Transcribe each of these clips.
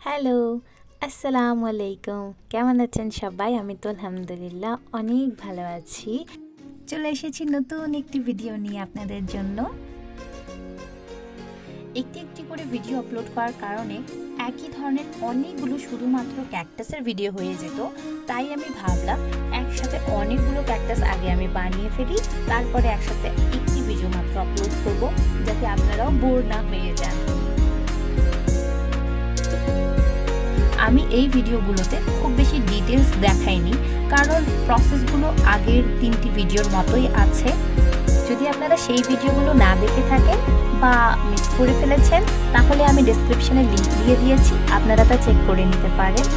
Hello, আসসালামু আলাইকুম। কেমন আছেন সবাই? আমি তো আলহামদুলিল্লাহ অনেক ভালো আছি। চলে এসেছি নতুন একটি ভিডিও নিয়ে আপনাদের জন্য। একটি একটি করে ভিডিও আপলোড করার কারণে একই ধরনের অনেকগুলো শুধুমাত্র ক্যাকটাসের ভিডিও হয়ে যেত। তাই আমি ভাবলাম একসাথে অনেকগুলো ক্যাকটাস আগে আমি বানিয়ে ফেলি, তারপরে একসাথে একটি ভিডিও মাত্র আপলোড করব, যাতে আপনারাও বোর না হয়ে যান। আমি এই ভিডিওগুলোতে খুব বেশি ডিটেলস দেখাইনি, কারণ প্রসেসগুলো আগের 3টি ভিডিওর মতোই আছে। যদি আপনারা সেই ভিডিওগুলো না দেখে থাকেন বা মিস করে ফেলেছেন, তাহলে আমি ডেসক্রিপশনে লিংক দিয়ে দিয়েছি, আপনারা তা চেক করে নিতে পারেন।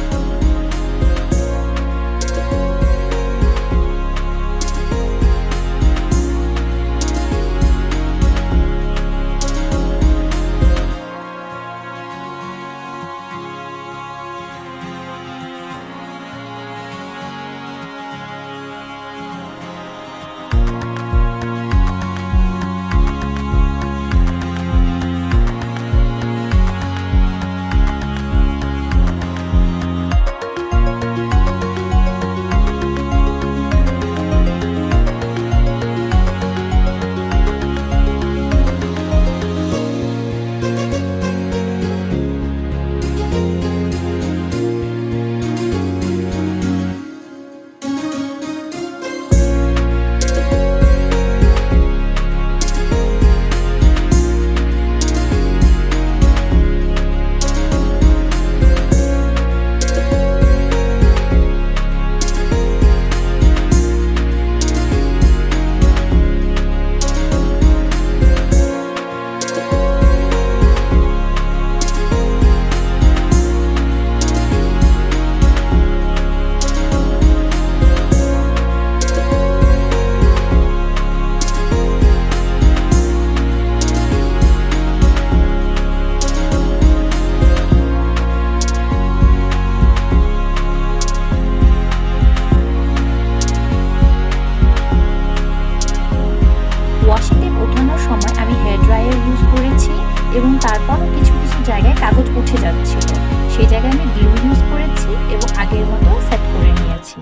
ওয়াশিং টেপ ওঠানোর সময় আমি হেয়ার ড্রায়ার ইউজ করেছি এবং তারপরও কিছু কিছু জায়গায় কাগজ উঠে যাচ্ছিল, সেই জায়গায় আমি গ্লু ইউজ করেছি এবং আগের মতো সেট করে নিয়েছি।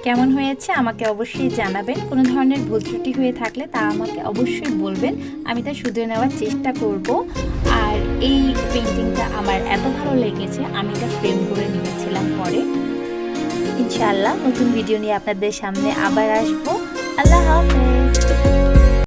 কেমন হয়েছে আমাকে অবশ্যই জানাবেন। কোনো ধরনের ভুল ত্রুটি হয়ে থাকলে তা আমাকে অবশ্যই বলবেন, আমি তা শুধরে নেওয়ার চেষ্টা করব। আর এই পেইন্টিংটা আমার এত ভালো লেগেছে, আমি এটা ফ্রেম করে নিয়েছিলাম পরে। ইনশাআল্লাহ নতুন ভিডিও নিয়ে আপনাদের সামনে আবার আসবো। আল্লাহ হাফেজ।